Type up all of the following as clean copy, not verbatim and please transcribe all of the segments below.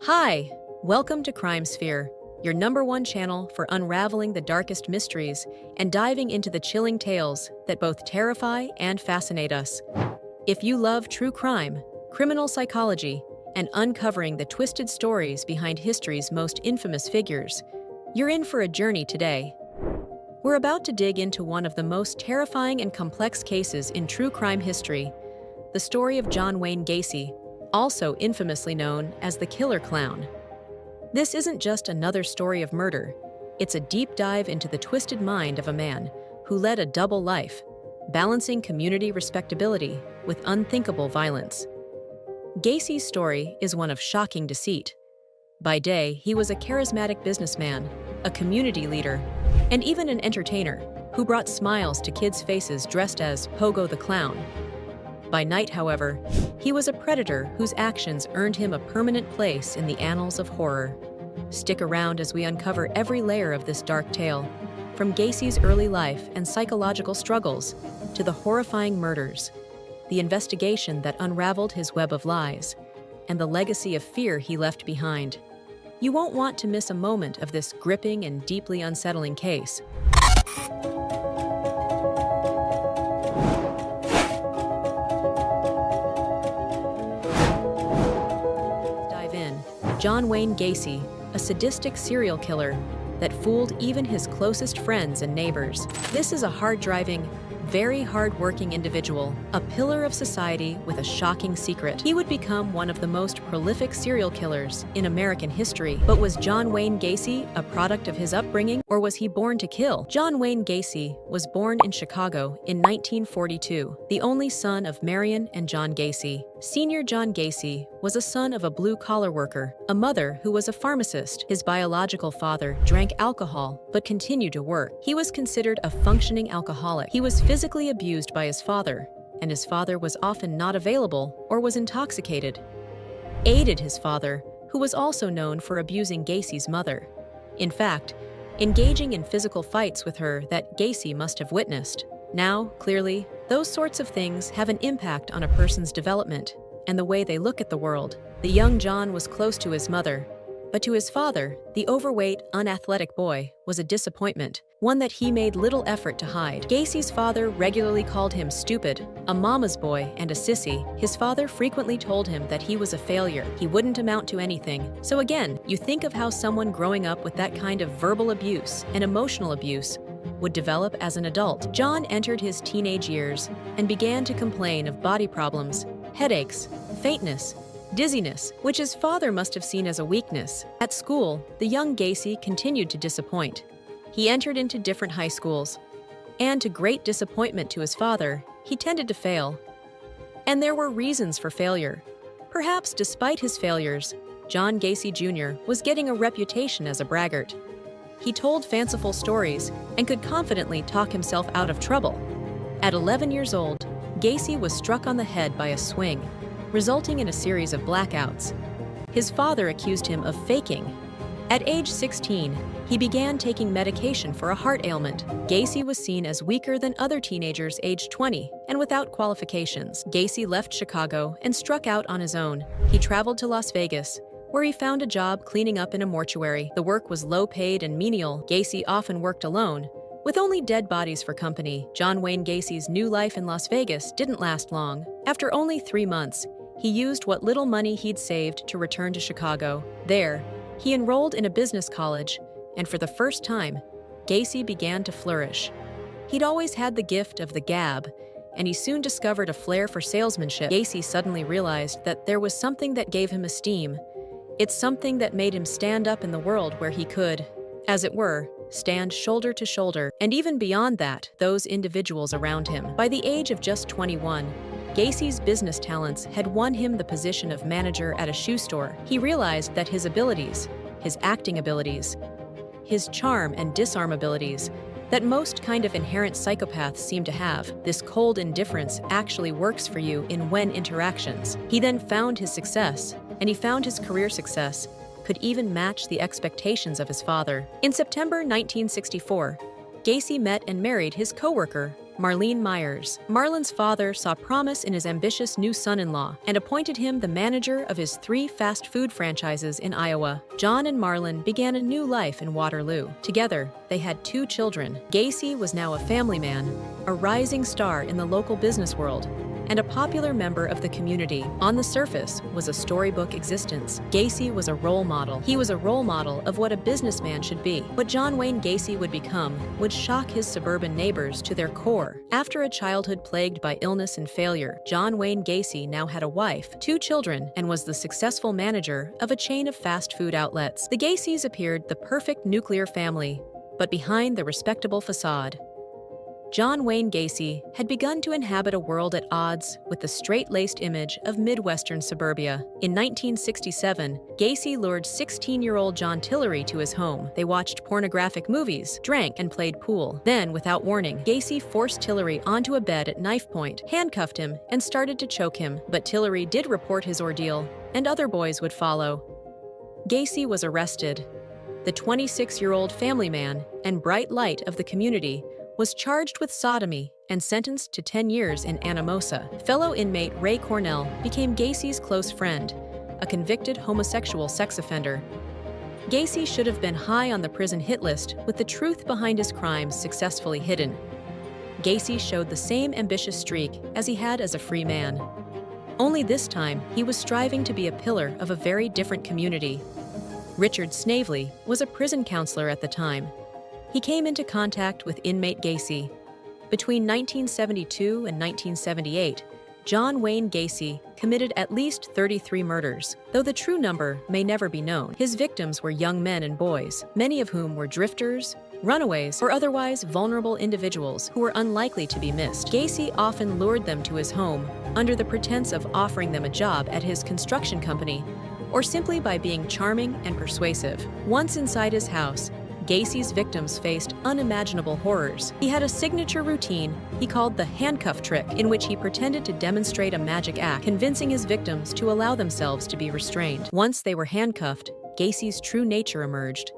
Hi, welcome to CrimeSphere, your #1 channel for unraveling the darkest mysteries and diving into the chilling tales that both terrify and fascinate us. If you love true crime, criminal psychology, and uncovering the twisted stories behind history's most infamous figures, you're in for a journey today. We're about to dig into one of the most terrifying and complex cases in true crime history, the story of John Wayne Gacy, also infamously known as the Killer Clown. This isn't just another story of murder, it's a deep dive into the twisted mind of a man who led a double life, balancing community respectability with unthinkable violence. Gacy's story is one of shocking deceit. By day, he was a charismatic businessman, a community leader, and even an entertainer who brought smiles to kids' faces dressed as Pogo the Clown. By night, however, he was a predator whose actions earned him a permanent place in the annals of horror. Stick around as we uncover every layer of this dark tale, from Gacy's early life and psychological struggles to the horrifying murders, the investigation that unraveled his web of lies, and the legacy of fear he left behind. You won't want to miss a moment of this gripping and deeply unsettling case. John Wayne Gacy, a sadistic serial killer that fooled even his closest friends and neighbors. This is a hard-driving, very hard-working individual, a pillar of society with a shocking secret. He would become one of the most prolific serial killers in American history. But was John Wayne Gacy a product of his upbringing, or was he born to kill? John Wayne Gacy was born in Chicago in 1942, the only son of Marion and John Gacy. Senior John Gacy was a son of a blue-collar worker, a mother who was a pharmacist. His biological father drank alcohol but continued to work. He was considered a functioning alcoholic. He was physically abused by his father, and his father was often not available or was intoxicated. Aided his father, who was also known for abusing Gacy's mother. In fact, engaging in physical fights with her that Gacy must have witnessed. Now, clearly, those sorts of things have an impact on a person's development and the way they look at the world. The young John was close to his mother, but to his father, the overweight, unathletic boy was a disappointment, one that he made little effort to hide. Gacy's father regularly called him stupid, a mama's boy, and a sissy. His father frequently told him that he was a failure. He wouldn't amount to anything. So again, you think of how someone growing up with that kind of verbal abuse and emotional abuse would develop as an adult. John entered his teenage years and began to complain of body problems, headaches, faintness, dizziness, which his father must have seen as a weakness. At school, the young Gacy continued to disappoint. He entered into different high schools, and to great disappointment to his father, he tended to fail. And there were reasons for failure. Perhaps despite his failures, John Gacy Jr. was getting a reputation as a braggart. He told fanciful stories and could confidently talk himself out of trouble. At 11 years old, Gacy was struck on the head by a swing, resulting in a series of blackouts. His father accused him of faking. At age 16, he began taking medication for a heart ailment. Gacy was seen as weaker than other teenagers aged 20 and without qualifications. Gacy left Chicago and struck out on his own. He traveled to Las Vegas, where he found a job cleaning up in a mortuary. The work was low-paid and menial. Gacy often worked alone, with only dead bodies for company. John Wayne Gacy's new life in Las Vegas didn't last long. After only 3 months, he used what little money he'd saved to return to Chicago. There, he enrolled in a business college, and for the first time, Gacy began to flourish. He'd always had the gift of the gab, and he soon discovered a flair for salesmanship. Gacy suddenly realized that there was something that gave him esteem. It's something that made him stand up in the world where he could, as it were, stand shoulder to shoulder, and even beyond that, those individuals around him. By the age of just 21, Gacy's business talents had won him the position of manager at a shoe store. He realized that his abilities, his acting abilities, his charm and disarm abilities, that most kind of inherent psychopaths seem to have, this cold indifference actually works for you in when interactions. He then found his success, and he found his career success could even match the expectations of his father. In September 1964, Gacy met and married his co-worker, Marlene Myers. Marlon's father saw promise in his ambitious new son-in-law and appointed him the manager of his 3 fast food franchises in Iowa. John and Marlon began a new life in Waterloo. Together, they had 2 children. Gacy was now a family man, a rising star in the local business world, and a popular member of the community. On the surface was a storybook existence. Gacy was a role model. He was a role model of what a businessman should be. What John Wayne Gacy would become would shock his suburban neighbors to their core. After a childhood plagued by illness and failure, John Wayne Gacy now had a wife, 2 children, and was the successful manager of a chain of fast food outlets. The Gacys appeared the perfect nuclear family, but behind the respectable facade, John Wayne Gacy had begun to inhabit a world at odds with the straight-laced image of Midwestern suburbia. In 1967, Gacy lured 16-year-old John Tillery to his home. They watched pornographic movies, drank, and played pool. Then, without warning, Gacy forced Tillery onto a bed at knife point, handcuffed him, and started to choke him. But Tillery did report his ordeal, and other boys would follow. Gacy was arrested. The 26-year-old family man and bright light of the community was charged with sodomy and sentenced to 10 years in Anamosa. Fellow inmate Ray Cornell became Gacy's close friend, a convicted homosexual sex offender. Gacy should have been high on the prison hit list with the truth behind his crimes successfully hidden. Gacy showed the same ambitious streak as he had as a free man. Only this time, he was striving to be a pillar of a very different community. Richard Snavely was a prison counselor at the time. He came into contact with inmate Gacy. Between 1972 and 1978, John Wayne Gacy committed at least 33 murders, though the true number may never be known. His victims were young men and boys, many of whom were drifters, runaways, or otherwise vulnerable individuals who were unlikely to be missed. Gacy often lured them to his home under the pretense of offering them a job at his construction company, or simply by being charming and persuasive. Once inside his house, Gacy's victims faced unimaginable horrors. He had a signature routine he called the handcuff trick, in which he pretended to demonstrate a magic act, convincing his victims to allow themselves to be restrained. Once they were handcuffed, Gacy's true nature emerged.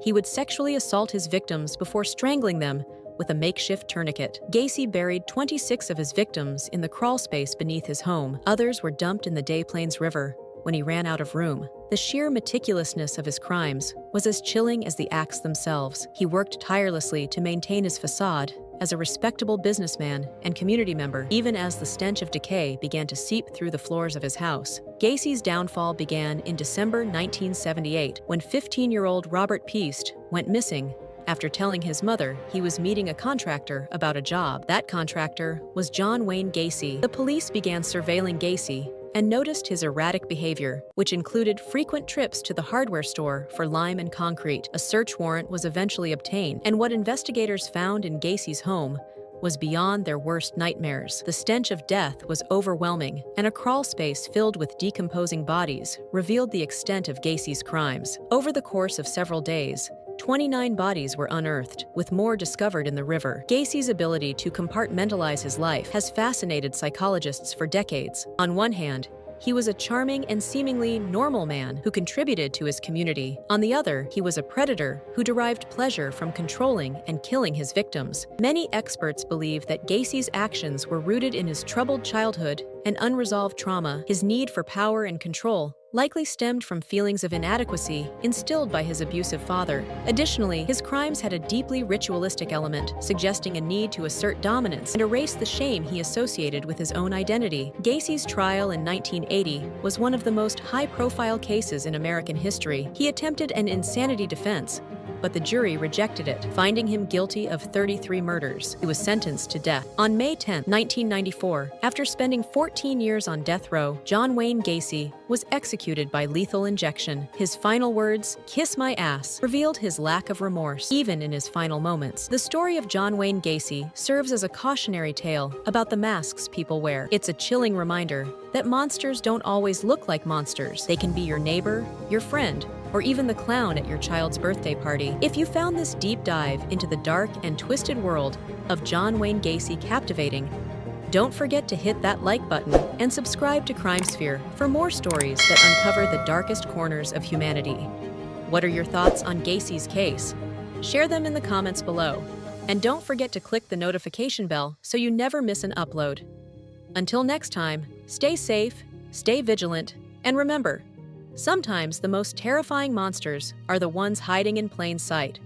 He would sexually assault his victims before strangling them with a makeshift tourniquet. Gacy buried 26 of his victims in the crawl space beneath his home. Others were dumped in the Des Plaines River when he ran out of room. The sheer meticulousness of his crimes was as chilling as the acts themselves. He worked tirelessly to maintain his facade as a respectable businessman and community member, even as the stench of decay began to seep through the floors of his house. Gacy's downfall began in December 1978, when 15-year-old Robert Peast went missing after telling his mother he was meeting a contractor about a job. That contractor was John Wayne Gacy. The police began surveilling Gacy and noticed his erratic behavior, which included frequent trips to the hardware store for lime and concrete. A search warrant was eventually obtained, and what investigators found in Gacy's home was beyond their worst nightmares. The stench of death was overwhelming, and a crawl space filled with decomposing bodies revealed the extent of Gacy's crimes. Over the course of several days, 29 bodies were unearthed, with more discovered in the river. Gacy's ability to compartmentalize his life has fascinated psychologists for decades. On one hand, he was a charming and seemingly normal man who contributed to his community. On the other, he was a predator who derived pleasure from controlling and killing his victims. Many experts believe that Gacy's actions were rooted in his troubled childhood and unresolved trauma. His need for power and control likely stemmed from feelings of inadequacy instilled by his abusive father. Additionally, his crimes had a deeply ritualistic element, suggesting a need to assert dominance and erase the shame he associated with his own identity. Gacy's trial in 1980 was one of the most high-profile cases in American history. He attempted an insanity defense, but the jury rejected it, finding him guilty of 33 murders. He was sentenced to death. On May 10, 1994, after spending 14 years on death row, John Wayne Gacy was executed by lethal injection. His final words, "Kiss my ass," revealed his lack of remorse, even in his final moments. The story of John Wayne Gacy serves as a cautionary tale about the masks people wear. It's a chilling reminder that monsters don't always look like monsters. They can be your neighbor, your friend, or even the clown at your child's birthday party. If you found this deep dive into the dark and twisted world of John Wayne Gacy captivating, don't forget to hit that like button and subscribe to CrimeSphere for more stories that uncover the darkest corners of humanity. What are your thoughts on Gacy's case? Share them in the comments below. And don't forget to click the notification bell so you never miss an upload. Until next time, stay safe, stay vigilant, and remember, sometimes the most terrifying monsters are the ones hiding in plain sight.